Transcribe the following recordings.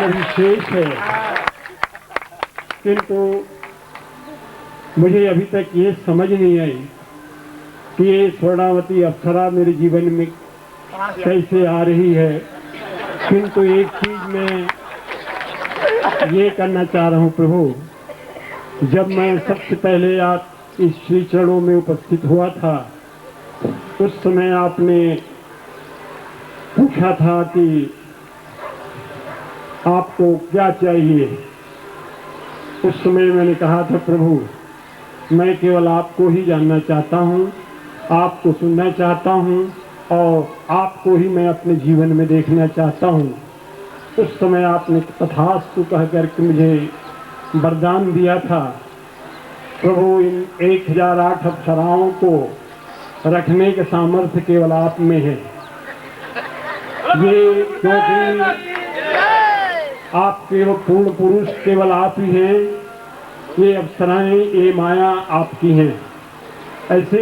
विशेष है, किंतु मुझे अभी तक ये समझ नहीं आई कि ये स्वर्णावती अप्सरा मेरे जीवन में कैसे आ रही है। किंतु एक चीज मैं ये करना चाह रहा हूँ प्रभु, जब मैं सबसे पहले आप इस श्री चरणों में उपस्थित हुआ था, उस समय आपने पूछा था कि आपको क्या चाहिए। उस समय मैंने कहा था प्रभु, मैं केवल आपको ही जानना चाहता हूँ, आपको सुनना चाहता हूँ और आपको ही मैं अपने जीवन में देखना चाहता हूँ। उस समय आपने तथास्तु कह करके मुझे वरदान दिया था। प्रभु, इन 1008 अप्सराओं को रखने के सामर्थ्य केवल आप में है। ये क्योंकि आप केवल पूर्ण पुरुष केवल आप ही हैं, ये अप्सराएं, ये माया आपकी हैं। ऐसे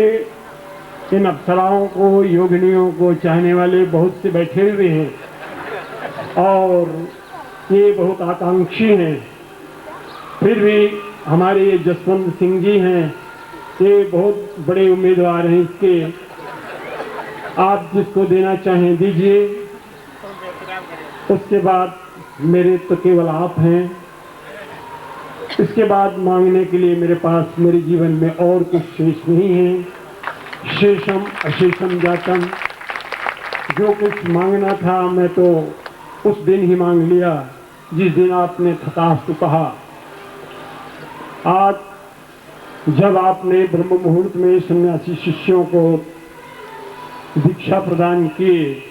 इन अप्सराओं को, योगिनियों को चाहने वाले बहुत से बैठे हुए हैं और ये बहुत आकांक्षी हैं। फिर भी हमारे ये जसवंत सिंह जी हैं, ये बहुत बड़े उम्मीदवार हैं इसके। आप जिसको देना चाहें दीजिए। उसके बाद मेरे तो केवल आप हैं। इसके बाद मांगने के लिए मेरे पास मेरे जीवन में और कुछ शेष नहीं है। शेषम अशेषम जातम, जो कुछ मांगना था मैं तो उस दिन ही मांग लिया जिस दिन आपने तथास्तु कहा। आज जब आपने ब्रह्म मुहूर्त में सन्यासी शिष्यों को दीक्षा प्रदान की,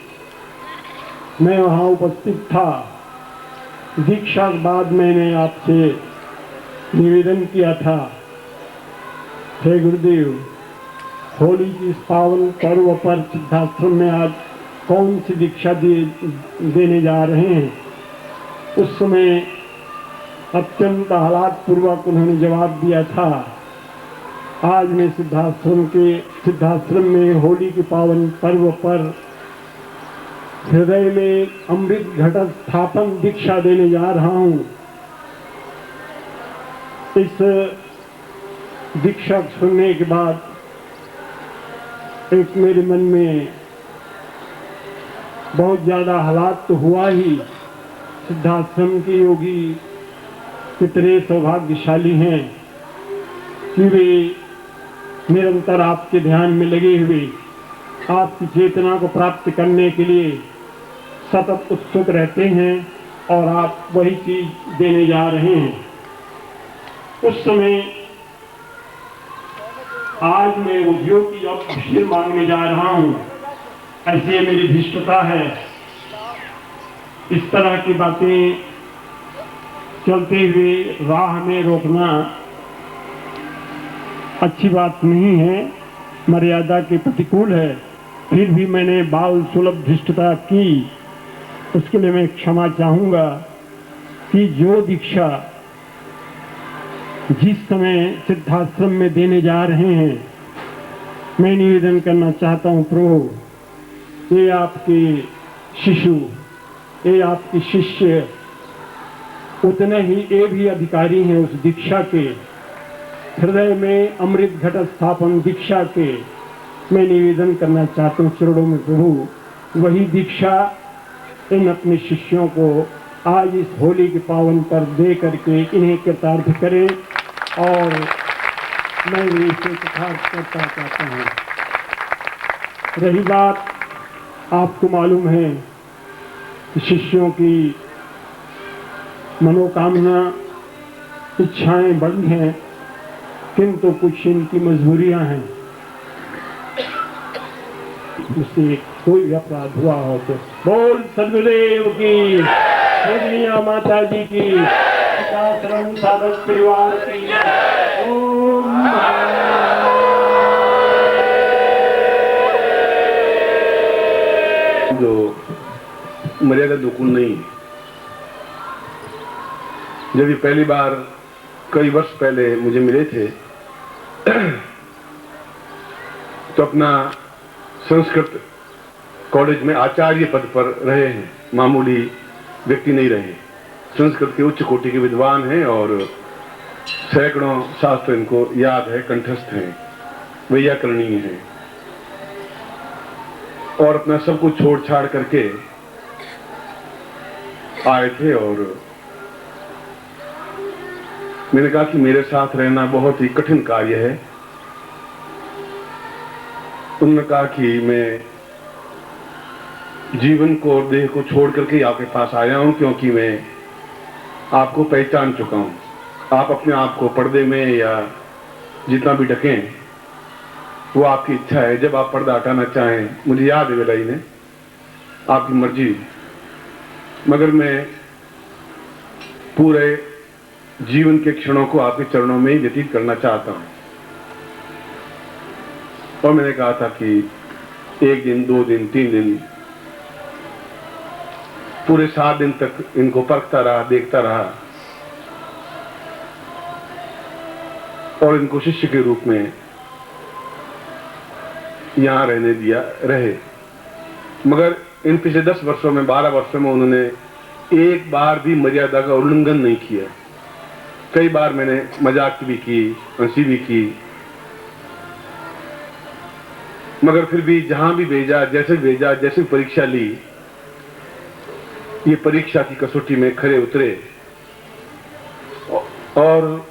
मैं वहाँ उपस्थित था। दीक्षा के बाद मैंने आपसे निवेदन किया था, हे गुरुदेव, होली की इस पावन पर्व पर सिद्धाश्रम में आज कौन सी दीक्षा देने जा रहे हैं। उस समय अत्यंत हालात पूर्वक उन्होंने जवाब दिया था, आज मैं सिद्धाश्रम में होली के पावन पर्व पर हृदय में अमृत घट स्थापन दीक्षा देने जा रहा हूँ। इस दीक्षा सुनने के बाद एक मेरे मन में बहुत ज्यादा हालात तो हुआ ही। सिद्धाश्रम के योगी कितने सौभाग्यशाली हैं कि वे निरंतर आपके ध्यान में लगे हुए आपकी चेतना को प्राप्त करने के लिए सतत उत्सुक रहते हैं और आप वही चीज देने जा रहे हैं। उस समय आज मैं उद्योग की अवसर मांगने जा रहा हूं, ऐसी मेरी धृष्टता है। इस तरह की बातें चलते हुए राह में रोकना अच्छी बात नहीं है, मर्यादा के प्रतिकूल है। फिर भी मैंने बाल सुलभ धृष्टता की, उसके लिए मैं क्षमा चाहूंगा कि जो दीक्षा जिस समय सिद्धाश्रम में देने जा रहे हैं, मैं निवेदन करना चाहता हूं प्रभु, ये आपके शिशु, ये आपके शिष्य उतने ही ये भी अधिकारी हैं उस दीक्षा के। हृदय में अमृत घट स्थापन दीक्षा के मैं निवेदन करना चाहता हूँ चरणों में प्रभु, वही दीक्षा इन अपने शिष्यों को आज इस होली के पावन पर दे करके इन्हें कृतार्थ करें और मैं इसे कृतार्थ करता चाहता हूँ। रही बात, आपको मालूम है कि शिष्यों की मनोकामना इच्छाएं बड़ी हैं, किंतु कुछ इनकी मजबूरियां हैं। उससे कोई अपराध हुआ हो तो बोल सदगुरुदेव की, पूजनीय माता जी की, आश्रम साधक परिवार की ओम। जो मर्यादा दुकुल नहीं, जब ये पहली बार कई वर्ष पहले मुझे मिले थे तो अपना संस्कृत कॉलेज में आचार्य पद पर रहे हैं, मामूली व्यक्ति नहीं रहे। संस्कृत के उच्च कोटि के विद्वान हैं और सैकड़ों शास्त्र इनको याद है, कंठस्थ हैं, वैयाकरणीय हैं। और अपना सब कुछ छोड़ छाड़ करके आए थे और मैंने कहा कि मेरे साथ रहना बहुत ही कठिन कार्य है। उन्होंने कहा कि मैं जीवन को और देह को छोड़ करके आपके पास आया हूं, क्योंकि मैं आपको पहचान चुका हूं। आप अपने आप को पर्दे में या जितना भी ढकें वो आपकी इच्छा है। जब आप पर्दा हटाना चाहें, मुझे याद है वेलाई ने, आपकी मर्जी, मगर मैं पूरे जीवन के क्षणों को आपके चरणों में ही व्यतीत करना चाहता हूं। और मैंने कहा था कि 1 दिन, 2 दिन, 3 दिन, पूरे 7 दिन तक इनको परखता रहा, देखता रहा और इनको शिष्य के रूप में यहां रहने दिया रहे। मगर इन पिछले 10 वर्षों में, 12 वर्षों में उन्होंने एक बार भी मर्यादा का उल्लंघन नहीं किया। कई बार मैंने मजाक भी की, हंसी भी की, मगर फिर भी जहां भी भेजा, जैसे परीक्षा ली, ये परीक्षा की कसौटी में खरे उतरे और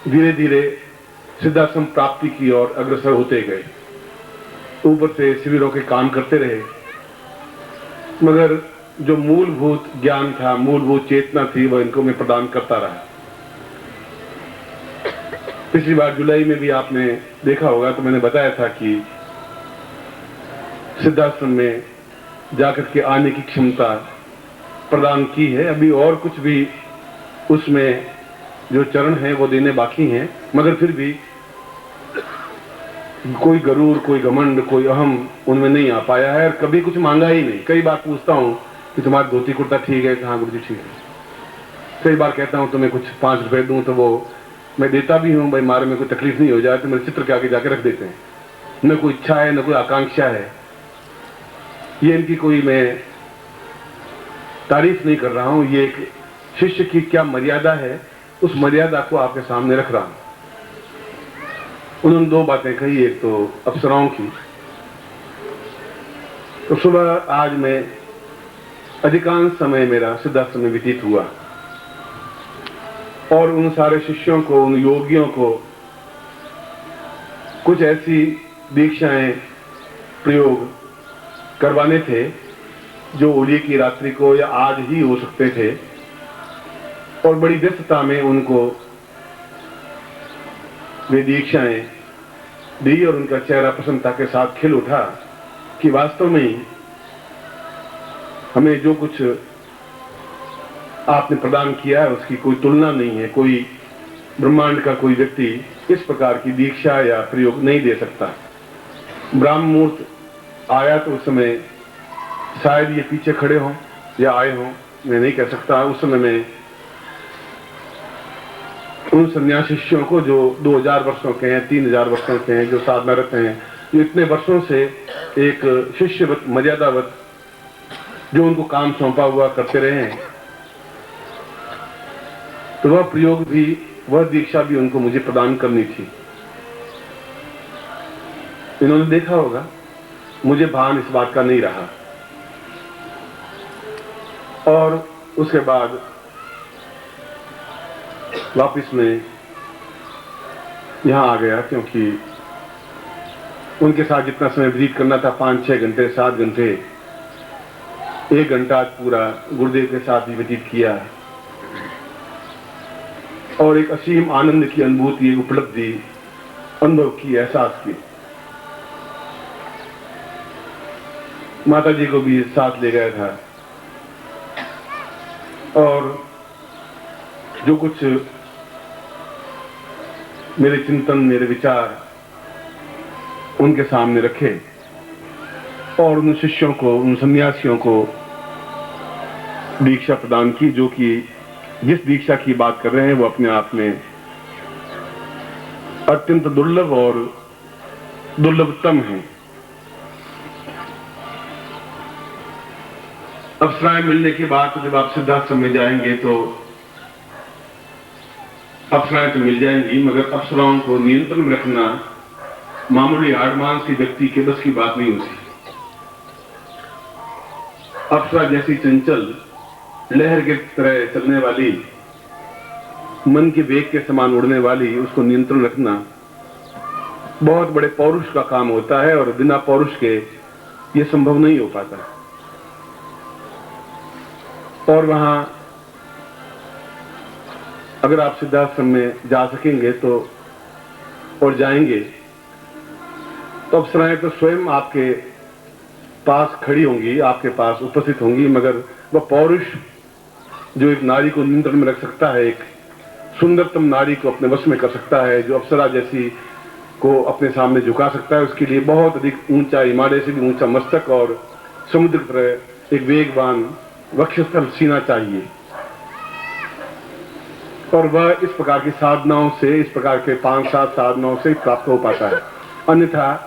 धीरे धीरे सिद्धाश्रम प्राप्ति की ओर अग्रसर होते गए। ऊपर से शिविरों के काम करते रहे, मगर जो मूलभूत ज्ञान था, मूलभूत चेतना थी, वह इनको मैं प्रदान करता रहा। पिछली बार जुलाई में भी आपने देखा होगा तो मैंने बताया था कि सिद्धाश्रम में जाकर के आने की क्षमता प्रदान की है। अभी और कुछ भी उसमें जो चरण हैं वो देने बाकी हैं, मगर फिर भी कोई गरूर, कोई घमंड, कोई अहम उनमें नहीं आ पाया है और कभी कुछ मांगा ही नहीं। कई बार पूछता हूं कि तुम्हारा धोती कुर्ता ठीक है? कहाँ गुरु जी ठीक है। कई बार कहता हूं तुम्हें कुछ 5 रुपए दूं तो वो मैं देता भी हूं, भाई मारे में कोई तकलीफ नहीं हो जाए, तो मेरे चित्र के आगे जाके रख देते हैं। न कोई इच्छा है, न कोई आकांक्षा है। ये इनकी कोई मैं तारीफ नहीं कर रहा हूं, ये एक शिष्य की क्या मर्यादा है, उस मर्यादा को आपके सामने रख रहा हूं। उन्होंने 2 बातें कही, एक तो अप्सराओं की। तो सुबह आज मैं अधिकांश समय मेरा सिद्धाश्रम में व्यतीत हुआ और उन सारे शिष्यों को, उन योगियों को कुछ ऐसी दीक्षाएं, प्रयोग करवाने थे जो होली की रात्रि को या आज ही हो सकते थे। और बड़ी व्यस्तता में उनको वे दीक्षाएं दी और उनका चेहरा प्रसन्नता के साथ खिल उठा कि वास्तव में ही हमें जो कुछ आपने प्रदान किया है उसकी कोई तुलना नहीं है। कोई ब्रह्मांड का कोई व्यक्ति इस प्रकार की दीक्षा या प्रयोग नहीं दे सकता। ब्राह्म मुहूर्त आया तो उस समय शायद ये पीछे खड़े हों या आए हों, मैं नहीं कह सकता। उस समय में उन सन्यासी शिष्यों को जो 2000 वर्षों के हैं, 3000 वर्षों के हैं, जो साधनारत हैं, जो इतने वर्षों से एक शिष्यवत, मर्यादावत जो उनको काम सौंपा हुआ करते रहे हैं, तो वह प्रयोग भी, वह दीक्षा भी उनको मुझे प्रदान करनी थी। इन्होंने देखा होगा, मुझे भान इस बात का नहीं रहा। और उसके बाद वापिस में यहां आ गया, क्योंकि उनके साथ जितना समय व्यतीत करना था, 5-6 घंटे, 7 घंटे, 1 घंटा पूरा गुरुदेव के साथ ही व्यतीत किया और एक असीम आनंद की अनुभूति, उपलब्धि, अनुभव की, एहसास की। माता जी को भी साथ ले गया था और जो कुछ मेरे चिंतन, मेरे विचार उनके सामने रखे और उन शिष्यों को, उन सन्यासियों को दीक्षा प्रदान की, जो कि जिस दीक्षा की बात कर रहे हैं वो अपने आप में अत्यंत दुर्लभ और दुर्लभतम है। अप्सराएं मिलने के बाद तो जब आप सिद्धाश्रम में जाएंगे तो अप्सराएं तो मिल जाएंगी, मगर अप्सराओं को नियंत्रण में रखना मामूली आडमांस के व्यक्ति के बस की बात नहीं होती। अप्सरा जैसी चंचल लहर के तरह चलने वाली, मन के वेग के समान उड़ने वाली, उसको नियंत्रण रखना बहुत बड़े पौरुष का काम होता है और बिना पौरुष के यह संभव नहीं हो पाता। और वहां अगर आप सिद्धाश्रम में जा सकेंगे तो और जाएंगे तो अप्सराएं तो स्वयं आपके पास खड़ी होंगी, आपके पास उपस्थित होंगी, मगर वह पौरुष जो एक नारी को नियंत्रण में रख सकता है, एक सुंदरतम नारी को अपने वश में कर सकता है, जो अप्सरा जैसी को अपने सामने झुका सकता है, उसके लिए बहुत अधिक ऊंचा, हिमालय से भी ऊंचा मस्तक और समुद्र की तरह एक वेगवान वक्षस्थल सीना चाहिए। और वह इस प्रकार की साधनाओं से, इस प्रकार के 5-7 साधनाओं से प्राप्त हो पाता है। अन्यथा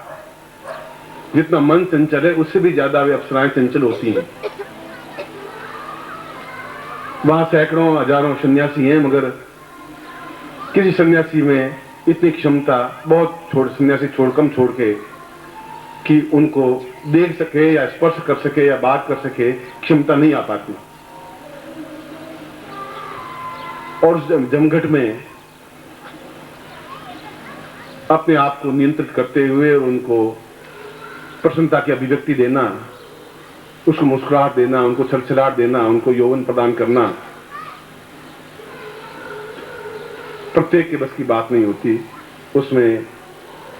जितना मन चंचल है उससे भी ज्यादा वे अप्सराएं चंचल होती हैं। वहां सैकड़ों हजारों सन्यासी हैं, मगर किसी सन्यासी में इतनी क्षमता, बहुत सन्यासी कम छोड़ के कि उनको देख सके या स्पर्श कर सके या बात कर सके, क्षमता नहीं आ पाती। और उस जमघट में अपने आप को नियंत्रित करते हुए और उनको प्रसन्नता की अभिव्यक्ति देना, उसको मुस्कुराहट देना, उनको छलछलाहट देना, उनको यौवन प्रदान करना प्रत्येक के बस की बात नहीं होती। उसमें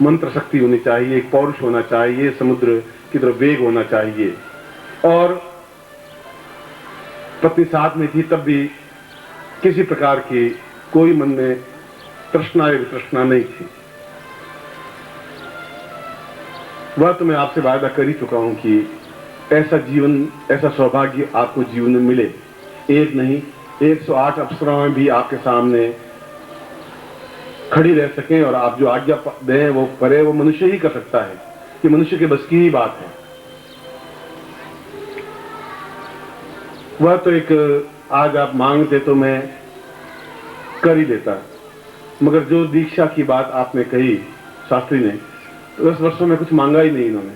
मंत्र शक्ति होनी चाहिए, एक पौरुष होना चाहिए, समुद्र की तरफ वेग होना चाहिए। और पत्नी साथ में थी तब भी किसी प्रकार की कोई मन में तृष्णा या वितृष्णा नहीं थी। वह तो मैं आपसे वायदा कर ही चुका हूं कि ऐसा जीवन, ऐसा सौभाग्य आपको जीवन में मिले। एक नहीं, 108 अप्सराएं भी आपके सामने खड़ी रह सकें और आप जो आज्ञा दें वो करे, वो मनुष्य ही कर सकता है। ये मनुष्य के बस की ही बात है। वह तो एक आज आप मांगते तो मैं कर ही देता, मगर जो दीक्षा की बात आपने कही शास्त्री ने, तो 10 वर्षों में कुछ मांगा ही नहीं इन्होंने,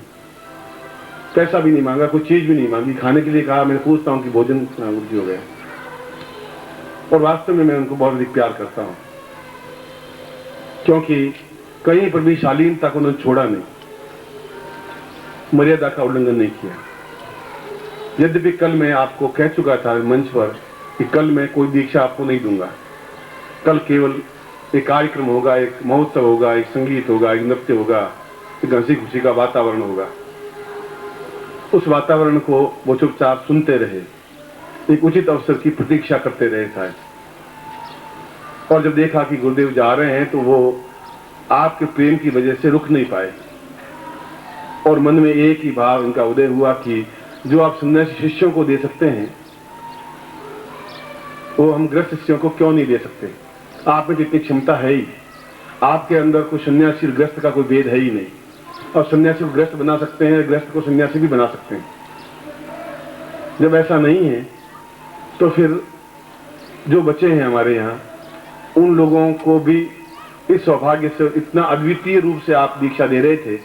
पैसा भी नहीं मांगा, कोई चीज भी नहीं मांगी। खाने के लिए कहा, मैं पूछता हूं कि भोजन वृद्धि हो गया। और वास्तव में मैं उनको बहुत अधिक प्यार करता हूं, क्योंकि कहीं पर भी शालीनता को उन्होंने छोड़ा नहीं, मर्यादा का उल्लंघन नहीं किया। यद्यपि कल मैं आपको कह चुका था मंच पर कि कल मैं कोई दीक्षा आपको नहीं दूंगा, कल केवल एक कार्यक्रम होगा, एक महोत्सव होगा, एक संगीत होगा, एक नृत्य होगा, एक हंसी खुशी का वातावरण होगा। उस वातावरण को वो चुपचाप सुनते रहे, एक उचित अवसर की प्रतीक्षा करते रहे शायद। और जब देखा कि गुरुदेव जा रहे हैं तो वो आपके प्रेम की वजह से रुक नहीं पाए और मन में एक ही भाव इनका उदय हुआ कि जो आप सन्यासी शिष्यों को दे सकते हैं वो हम गृहस्थ शिष्यों को क्यों नहीं दे सकते। आप में जितनी क्षमता है ही, आपके अंदर कोई सन्यासी गृहस्थ का कोई भेद है ही नहीं, और सन्यासी को गृहस्थ बना सकते हैं, गृहस्थ को सन्यासी भी बना सकते हैं। जब ऐसा नहीं है तो फिर जो बच्चे हैं हमारे यहाँ, उन लोगों को भी इस सौभाग्य से इतना अद्वितीय रूप से आप दीक्षा दे रहे थे।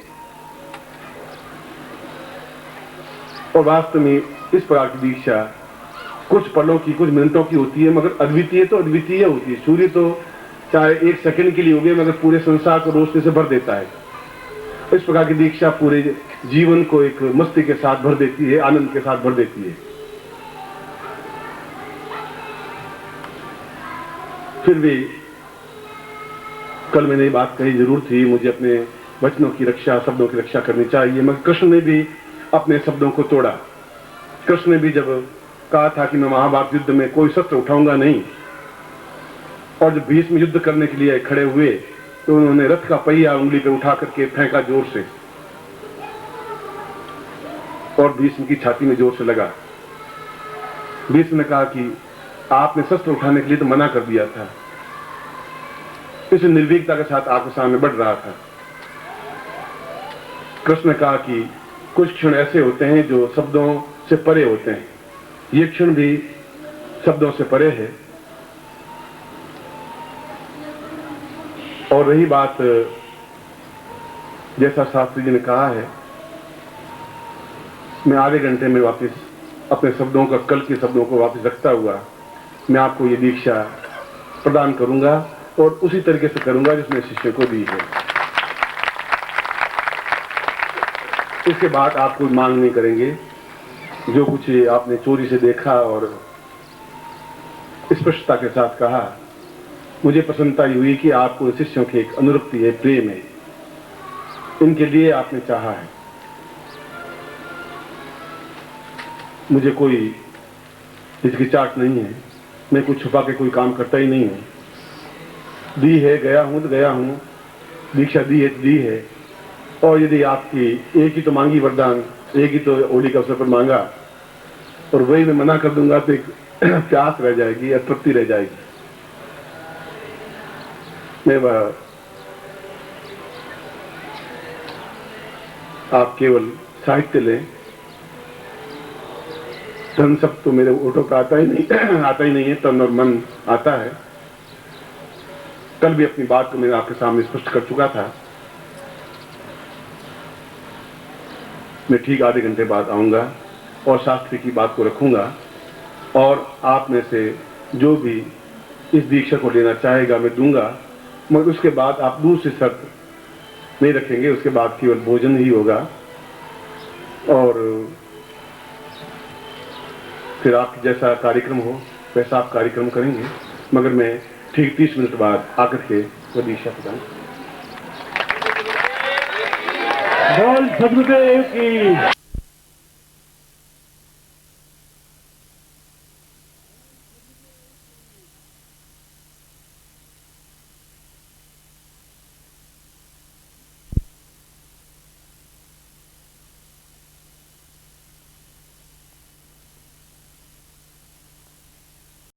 और वास्तव में इस प्रकार की दीक्षा कुछ पलों की, कुछ मिनटों की होती है, मगर अद्वितीय तो अद्वितीय होती है। सूर्य तो चाहे 1 सेकंड के लिए हो गए, मगर पूरे संसार को रोशनी से भर देता है। इस प्रकार की दीक्षा पूरे जीवन को एक मस्ती के साथ भर देती है, आनंद के साथ भर देती है। फिर भी कल मैंने ये बात कही जरूर थी, मुझे अपने वचनों की रक्षा, शब्दों की रक्षा करनी चाहिए, मगर कृष्ण ने भी अपने शब्दों को तोड़ा। कृष्ण ने भी जब कहा था कि मैं महाभारत युद्ध में कोई शस्त्र उठाऊंगा नहीं, और जब भीष्म युद्ध करने के लिए खड़े हुए तो उन्होंने रथ का पहिया उंगली पे उठा करके फेंका जोर से, और भीष्म की छाती में जोर से लगा। भीष्म ने कहा कि आपने शस्त्र उठाने के लिए तो मना कर दिया था। इस निर्भीकता के साथ आपके सामने बढ़ रहा था। कृष्ण ने कहा कि कुछ क्षण ऐसे होते हैं जो शब्दों से परे होते हैं, ये क्षण भी शब्दों से परे है। और रही बात, जैसा शास्त्री जी ने कहा है, मैं आधे घंटे में वापस अपने शब्दों का, कल के शब्दों को वापस रखता हुआ मैं आपको ये दीक्षा प्रदान करूंगा और उसी तरीके से करूंगा जिसमें शिष्य को दी है। इसके बाद आप कोई मांग नहीं करेंगे। जो कुछ आपने चोरी से देखा और स्पष्टता के साथ कहा, मुझे प्रसन्नता हुई कि आपको शिष्यों की एक अनुरक्ति है, प्रेम है, इनके लिए आपने चाहा है। मुझे कोई हिचकिचाहट नहीं है, मैं कुछ छुपा के कोई काम करता ही नहीं हूं। दी है, गया हूं तो गया हूं, दीक्षा दी है तो दी है। और यदि आपकी एक ही तो मांगी वरदान, एक ही तो होली के अवसर पर मांगा और वही मैं मना कर दूंगा तो एक प्यास रह जाएगी, अतृप्ति रह जाएगी। मैं आप केवल साहित्य लें, धन सब तो मेरे ओठों पर आता ही नहीं है, तन और मन आता है। कल भी अपनी बात को मैंने आपके सामने स्पष्ट कर चुका था। मैं ठीक आधे घंटे बाद आऊंगा और शास्त्री की बात को रखूंगा और आप में से जो भी इस दीक्षा को लेना चाहेगा मैं दूंगा, मगर उसके बाद आप दूसरी शर्त नहीं रखेंगे। उसके बाद केवल भोजन ही होगा और फिर आप जैसा कार्यक्रम हो वैसा आप कार्यक्रम करेंगे, मगर मैं ठीक 30 मिनट बाद आकर के वो दीक्षा प्रदान। बोल सदगुरुदेव की।